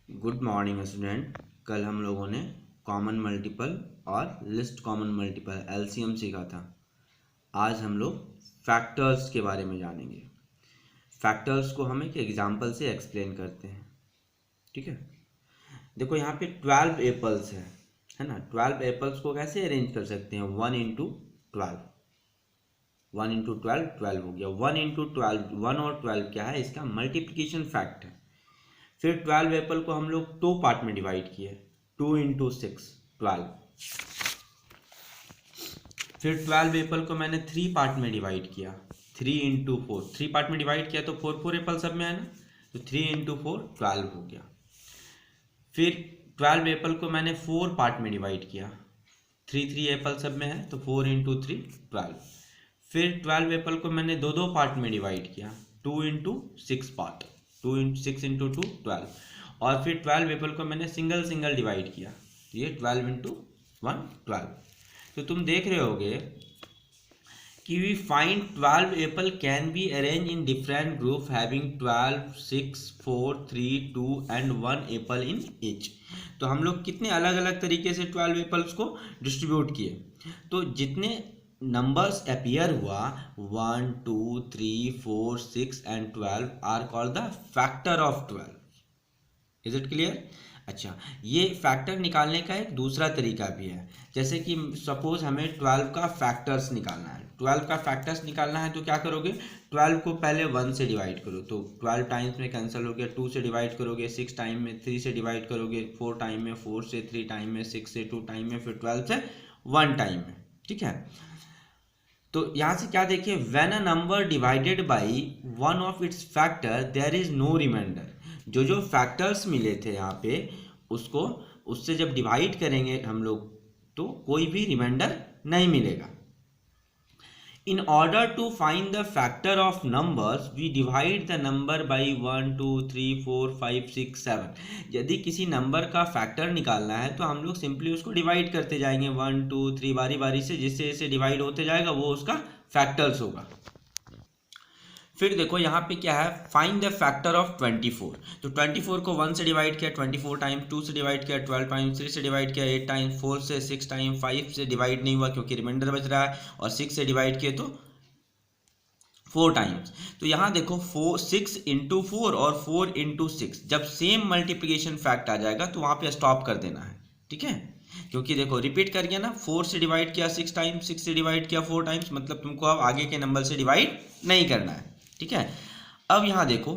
Good morning student. कल हम लोगों ने कॉमन मल्टीपल और लिस्ट कॉमन मल्टीपल एलसीएम सीखा था। आज हम लोग फैक्टर्स के बारे में जानेंगे। फैक्टर्स को हम एक एग्जांपल से एक्सप्लेन करते हैं। ठीक है, देखो यहाँ पे 12 एप्पल्स है ना। 12 एप्पल्स को कैसे अरेंज कर सकते हैं? 1 इंटू 12, 1 इंटू 12 12 हो गया। 1 इंटू 12, 1 और 12 क्या है? इसका मल्टीप्लीकेशन फैक्ट है। फिर 12 एप्पल को हम लोग 2 पार्ट में डिवाइड किए, 2 इंटू 6 12। फिर 12 एप्पल को मैंने 3 पार्ट में डिवाइड किया, 3 इंटू 4। 3 पार्ट में डिवाइड किया तो 4 एप्पल सब में है ना, तो 3 इंटू 4 12 हो गया। फिर 12 एप्पल को मैंने 4 पार्ट में डिवाइड किया, 3 एप्पल सब में है तो 4 इंटू 3 12। फिर 12 एप्पल को मैंने दो पार्ट में डिवाइड किया, 2 इंटू 6 पार्ट, 2 इंटू 6 इंटू 2 12। और फिर 12 एप्पल को मैंने सिंगल डिवाइड किया, तो ये 12 इंटू 1 12। तो तुम देख रहे होगे कि we find 12 apple can be arrange in different group having 12 6 4 3 2 and 1 apple in each. तो हम लोग कितने अलग अलग तरीके से 12 एप्पल्स को डिस्ट्रीब्यूट किए, तो जितने नंबर्स अपीयर हुआ 1 2 3 4 6 and 12 are called the factor of 12। Is it clear? अच्छा, ये फैक्टर निकालने का एक दूसरा तरीका भी है। जैसे कि सपोज हमें 12 का फैक्टर्स निकालना है। 12 का फैक्टर्स निकालना है तो क्या करोगे? 12 को पहले 1 से डिवाइड करो, तो 12 टाइम्स में कैंसिल हो गया। 2 से डिवाइड करोगे 6 टाइम में, 3 से डिवाइड करोगे 4 टाइम में, 4 से 3 टाइम में, 6 से 2 टाइम में, फिर 12 से 1 टाइम में। ठीक है, तो यहाँ से क्या देखिए, when a number divided by one of its factor there is no remainder. जो फैक्टर्स मिले थे यहाँ पे, उसको उससे जब डिवाइड करेंगे हम लोग तो कोई भी रिमाइंडर नहीं मिलेगा। In order to find the factor of numbers we divide the number by 1 2 3 4 5 6 7। यदि किसी नंबर का फैक्टर निकालना है तो हम लोग सिंपली उसको डिवाइड करते जाएंगे 1 2 3 बारी बारी से, जिससे इसे डिवाइड होते जाएगा वो उसका फैक्टर्स होगा। फिर देखो यहाँ पे क्या है, फाइंड द फैक्टर ऑफ 24। तो 24 को 1 से डिवाइड किया 24 टाइम, 2 से डिवाइड किया 12 टाइम, 3 से डिवाइड किया 8 टाइम, 4 से 6 टाइम, 5 से डिवाइड नहीं हुआ क्योंकि रिमाइंडर बच रहा है, और 6 से डिवाइड किए तो 4 टाइम्स। तो यहाँ देखो 6 इंटू 4 और 4 इंटू 6, जब सेम मल्टीप्लीकेशन फैक्ट आ जाएगा तो वहाँ पे स्टॉप कर देना है। ठीक है, क्योंकि देखो रिपीट कर गया ना, 4 से डिवाइड किया 6 टाइम्स, 6 से डिवाइड किया 4 टाइम्स, मतलब तुमको अब आगे के नंबर से डिवाइड नहीं करना है। ठीक है, अब यहाँ देखो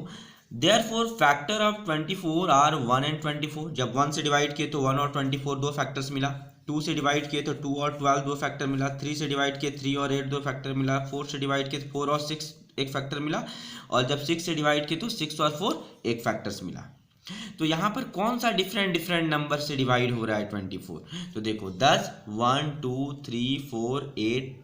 therefore factor of 24 are 1 and 24। जब 1 से डिवाइड किए तो 1 और 24 दो फैक्टर्स मिला, 2 से डिवाइड किए तो 2 और 12 दो फैक्टर मिला, 3 से डिवाइड किए 3 और 8 दो फैक्टर मिला, 4 से डिवाइड किए तो 4 और 6 एक फैक्टर मिला, और जब 6 से डिवाइड किए तो 6 और 4 एक फैक्टर्स मिला। तो यहाँ पर कौन सा डिफरेंट नंबर से डिवाइड हो रहा है 24? तो देखो 10 1 2 3 4 8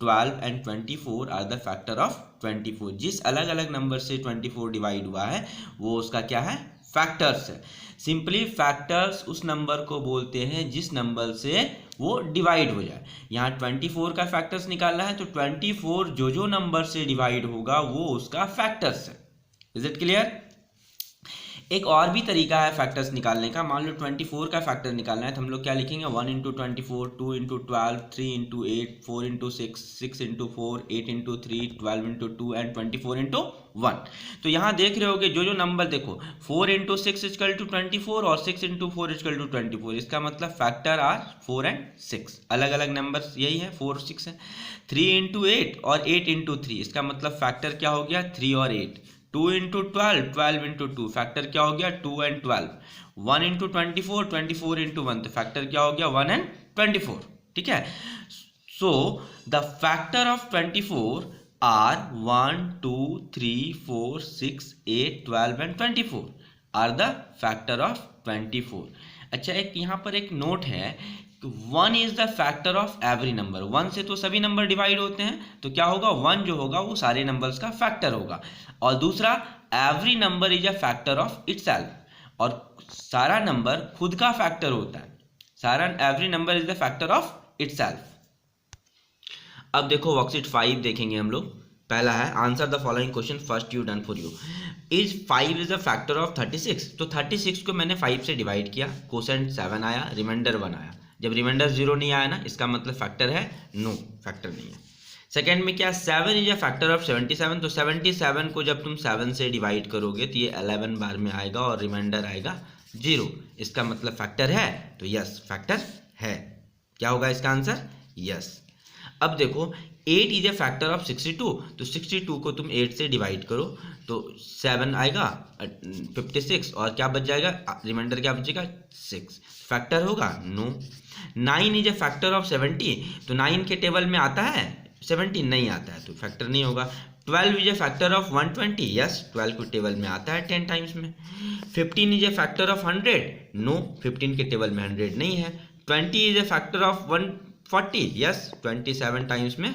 12 and 24 are the factor of 24। जिस अलग अलग नंबर से 24 डिवाइड हुआ है वो उसका क्या है? फैक्टर्स है। सिंपली फैक्टर्स उस नंबर को बोलते हैं जिस नंबर से वो डिवाइड हो जाए। यहाँ 24 का फैक्टर्स निकालना है तो 24 जो नंबर से डिवाइड होगा वो उसका फैक्टर्स है। Is it clear? एक और भी तरीका है फैक्टर्स निकालने का। मान लो 24 का फैक्टर निकालना है तो हम लोग क्या लिखेंगे, 1 into 24, 2 into 12, 3 into 8, 4 into 6, 6 into 4, 8 into 3, 12 into 2 and 24 into 1। तो यहाँ देख रहे होगे जो नंबर देखो 4 इंटू 6 इजकल टू 24 और 6 इंटू 4 इजकल टू 24। इसका मतलब फैक्टर आर 4 एंड 6। अलग अलग नंबर यही है, 4 6 है। 3 इंटू 8 और 8 इंटू 3, इसका मतलब फैक्टर क्या हो गया? 3 और 8। 2 इंटू 12, 12 इंटू 2, फैक्टर क्या हो गया? 2 एंड 12। 1 इंटू 24, 24 इंटू 1, तो फैक्टर क्या हो गया? 1 एंड 24। ठीक है, so the factor of 24 are 1 2 3 4 6 8 12 and 24 are the factor of 24। अच्छा, एक यहाँ पर एक नोट है, 1 is the factor of every number. 1 से तो सभी नंबर डिवाइड होते हैं, तो क्या होगा? 1 जो होगा वो सारे नंबर्स का फैक्टर होगा। और दूसरा, every number is a factor of itself, और सारा नंबर खुद का फैक्टर होता है। सारा every number is the factor of itself. अब देखो वर्कशीट 5 देखेंगे हम लोग। पहला है answer the following question first you done for you. Is 5 is a factor of 36। तो 36 को मैंने 5 से डिवाइड किया, कोसेंट 7 आया, रिमाइंडर 1 आया। जब रिमाइंडर 0 नहीं आया ना, इसका मतलब फैक्टर है? नो, फैक्टर नहीं है। सेकेंड में क्या, 7 इज अ फैक्टर ऑफ 77। तो 77 को जब तुम 7 से डिवाइड करोगे तो ये 11 बार में आएगा और रिमाइंडर आएगा 0। इसका मतलब फैक्टर है? तो यस, फैक्टर है। क्या होगा इसका आंसर? यस। अब देखो 8 इज ए फैक्टर ऑफ 62। तो 62 को तुम 8 से डिवाइड करो तो 7 आएगा, 56, और क्या बच जाएगा, रिमाइंडर क्या बचेगा, 6। फैक्टर होगा? No. 9 is a factor of 70। तो 9 के टेबल में आता है 70? नहीं आता है, तो फैक्टर नहीं होगा। 12 is a factor of 120। Yes, 12 के टेबल में आता है 10 टाइम्स में। 15 is a factor of 100। No, 15 के टेबल में 100 नहीं है। 20 is a factor of 140। Yes, 27 times में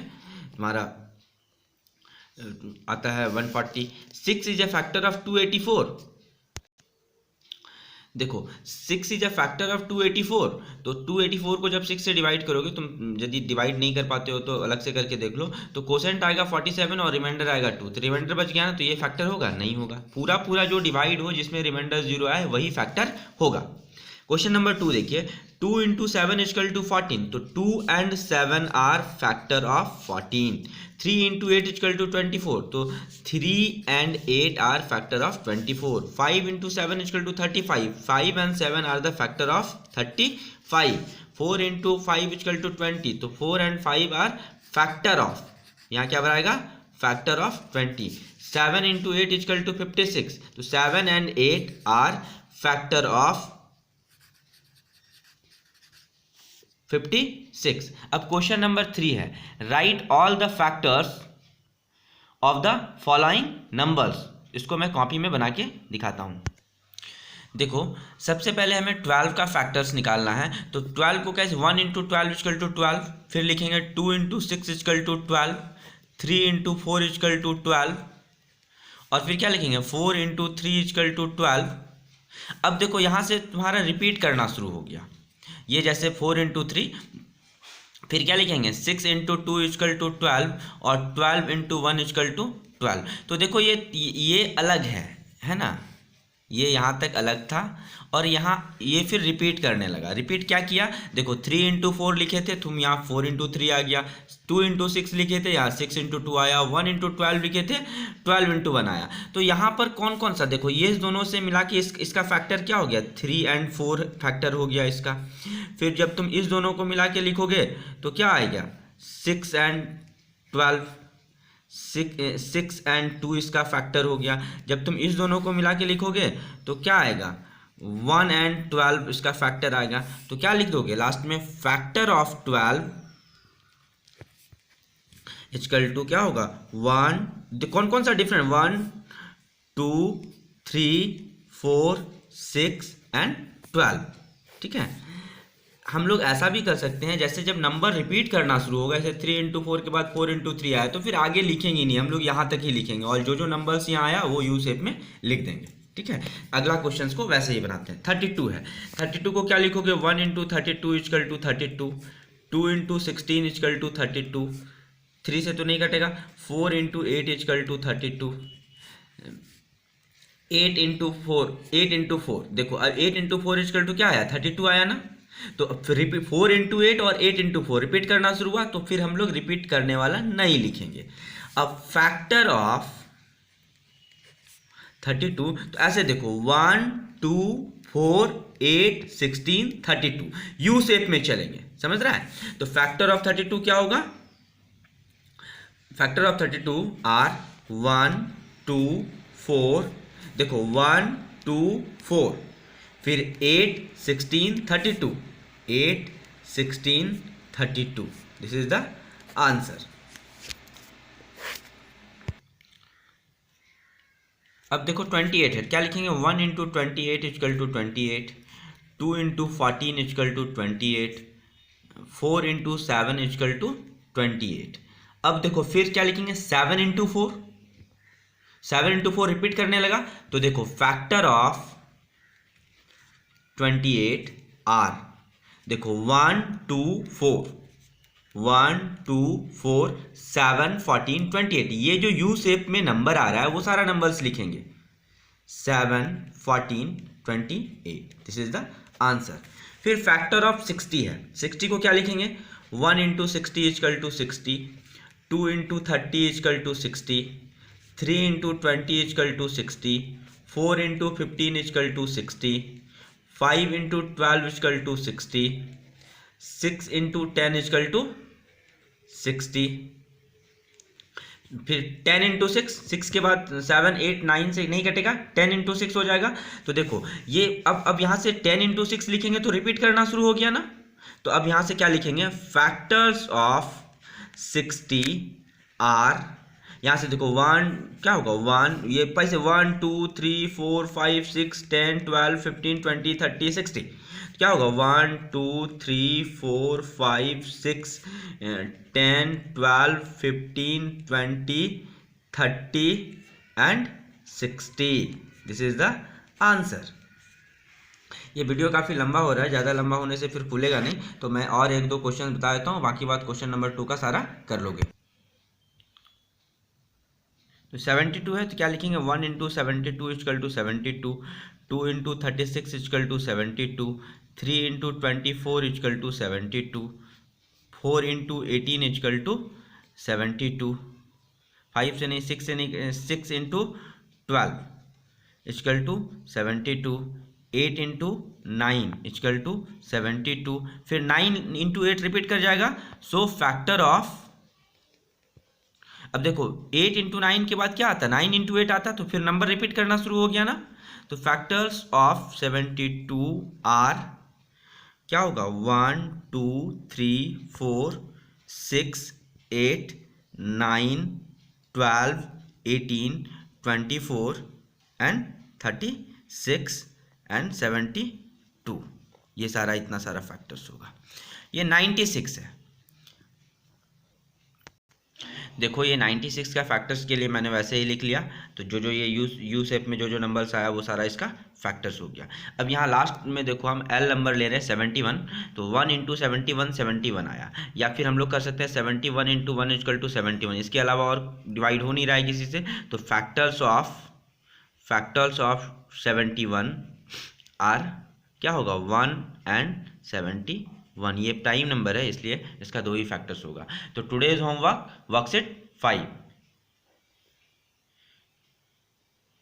तुम्हारा आता है 140। 6 इज ए फैक्टर ऑफ 284। देखो 6 इज अ फैक्टर ऑफ 284। तो 284 को जब 6 से डिवाइड करोगे, तुम यदि डिवाइड नहीं कर पाते हो तो अलग से करके देख लो, तो कोसेंट आएगा 47 और रिमाइंडर आएगा 2। तो रिमाइंडर बच गया ना, तो ये फैक्टर होगा? नहीं होगा। पूरा जो डिवाइड हो जिसमें रिमाइंडर 0 आए वही फैक्टर होगा। क्वेश्चन नंबर 2 देखिए, 2 इंटू 7 इजकल टू 14। तो 2 and 7 are factor of 14। 3 into 8 equal to 24। तो 3 and 8 are factor of 24। 5 into 7 equal to 35। 5 and 7 are the factor of 35। 4 into 5 equal to 20। तो 4 and 5 आर फैक्टर ऑफ, यहाँ क्या बनाएगा, factor of 20। 7 into 8 equal to 56। तो 7 and 8 are factor of 56। अब question number 3 है, right all the factors of the following numbers. इसको मैं copy में बना के दिखाता हूं। देखो सबसे पहले हमें 12 का फैक्टर्स निकालना है। तो 12 को कैसे, 1 इंटू 12 इजकल टू 12। फिर लिखेंगे 2 into 6 equal to 12। 3 into 4 equal to 12। और फिर क्या लिखेंगे, 4 इंटू 3 इजकल टू 12। अब देखो यहाँ से तुम्हारा रिपीट करना शुरू हो गया, ये जैसे 4 इंटू 3। फिर क्या लिखेंगे, 6 इंटू 2 इजकल टू 12 और 12 इंटू 1 इजकल टू 12। तो देखो ये अलग है ना, ये यहाँ तक अलग था और यहाँ ये फिर रिपीट करने लगा। रिपीट क्या किया, देखो 3 इंटू 4 लिखे थे, तुम यहाँ 4 इंटू 3 आ गया। 2 इंटू 6 लिखे थे, यहाँ 6 इंटू 2 आया। 1 इंटू 12 लिखे थे, 12 इंटू 1 आया। तो यहाँ पर कौन कौन सा, देखो ये दोनों से मिला के इसका फैक्टर क्या हो गया, 3 and 4 फैक्टर हो गया इसका। फिर जब तुम इस दोनों को मिला के लिखोगे तो क्या आएगा, 6 and 12। 6 and 2 इसका फैक्टर हो गया। जब तुम इस दोनों को मिला के लिखोगे तो क्या आएगा, 1 and 12 इसका फैक्टर आएगा। तो क्या लिख दोगे लास्ट में, फैक्टर ऑफ 12 इजकल टू क्या होगा, 1, कौन कौन सा डिफरेंट, 1 2 3 4 6 and 12। ठीक है, हम लोग ऐसा भी कर सकते हैं, जैसे जब नंबर रिपीट करना शुरू होगा, जैसे 3 इंटू 4 के बाद 4 इंटू 3 आया, तो फिर आगे लिखेंगे नहीं, हम लोग यहाँ तक ही लिखेंगे और जो नंबर्स यहाँ आया वो यू शेप में लिख देंगे। ठीक है, अगला क्वेश्चन को वैसे ही बनाते हैं। 32 है, 32 को क्या लिखोगे, 1 into 32 equal to 32। 2 into 16 equal to 32। 3 से तो नहीं कटेगा। 4 इंटू 8 इजकल टू 32। 8 इंटू 4 देखो, 8 इंटू 4 इजकल टू क्या आया, 32 आया ना। तो फिर 4 इंटू 8 और 8 इंटू 4 रिपीट करना शुरू हुआ, तो फिर हम लोग रिपीट करने वाला नहीं लिखेंगे। अब फैक्टर ऑफ 32, तो ऐसे देखो 1 2 4 8 16 32 यू शेप में चलेंगे, समझ रहा है। तो फैक्टर ऑफ 32 क्या होगा, फैक्टर ऑफ 32 आर 1 2 4, देखो 1 2 4, फिर 8 16 32, 8 16 32, दिस इज द आंसर। अब देखो 28 है, क्या लिखेंगे, 1 into 28 equal to 28। 2 into 14 equal to 28। 4 into 7 equal to 28। अब देखो फिर क्या लिखेंगे, 7 इंटू 4। 7 इंटू 4 रिपीट करने लगा, तो देखो फैक्टर ऑफ 28 आर, देखो 1 2 4, 1 2 4 7 14 28। ये जो यू शेप में नंबर आ रहा है वो सारा नंबर्स लिखेंगे 7 14 28। This is the answer. फिर फैक्टर ऑफ 60 है। 60 को क्या लिखेंगे? 1 into 60 equal to 60, 2 into 30 equal to 60, 3 into 20 equal to 60, 4 into 15 equal to 60, 5 into 12 equal to 60, 6 into 10 equal to 60। फिर 10 इंटू 6 के बाद 7 8 9 से नहीं कटेगा, 10 इंटू 6 हो जाएगा। तो देखो ये अब यहाँ से 10 इंटू 6 लिखेंगे तो रिपीट करना शुरू हो गया ना। तो अब यहाँ से क्या लिखेंगे? फैक्टर्स ऑफ 60 आर, यहाँ से देखो 1 क्या होगा 1, ये पैसे 1 2 3 4 5 6 10 12 15 20 30 60। क्या होगा 1 2 3 4 5 6 10 12 15 20 30 and 60। This is the answer. ये वीडियो काफ़ी लंबा हो रहा है, ज़्यादा लंबा होने से फिर खुलेगा नहीं, तो मैं और एक दो क्वेश्चन बता देता हूँ, बाकी बात क्वेश्चन नंबर 2 का सारा कर लोगे। तो 72 है तो क्या लिखेंगे? 1 into 72 equal to 72, 2 into 36 equal to 72, 3 into 24 equal to 72, 4 into 18 equal to 72, 5 से नहीं 6 से नहीं 6 into 12 equal to 72, 8 into 9 equal to 72, फिर 9 इंटू 8 रिपीट कर जाएगा। सो फैक्टर ऑफ, अब देखो 8 इंटू 9 के बाद क्या आता है? 9 इंटू 8 आता है, तो फिर नंबर रिपीट करना शुरू हो गया ना। तो फैक्टर्स ऑफ 72 आर क्या होगा? 1 2 3 4 6 8 9 12 18 24 एंड 36 एंड 72। ये सारा इतना सारा फैक्टर्स होगा। ये 96 है। देखो ये 96 का फैक्टर्स के लिए मैंने वैसे ही लिख लिया, तो जो ये यू शेप में जो नंबर्स आया वो सारा इसका फैक्टर्स हो गया। अब यहाँ लास्ट में देखो हम एल नंबर ले रहे हैं 71, तो 1 इंटू 71 71 आया, या फिर हम लोग कर सकते हैं 71 इंटू 1 इजकल टू 71। इसके अलावा और डिवाइड हो नहीं रहा है किसी से, तो फैक्टर्स ऑफ 71 आर क्या होगा? 1 एंड 71। ये प्राइम नंबर है इसलिए इसका 2 ही फैक्टर्स होगा। तो today's homework worksheet 5।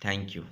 Thank you.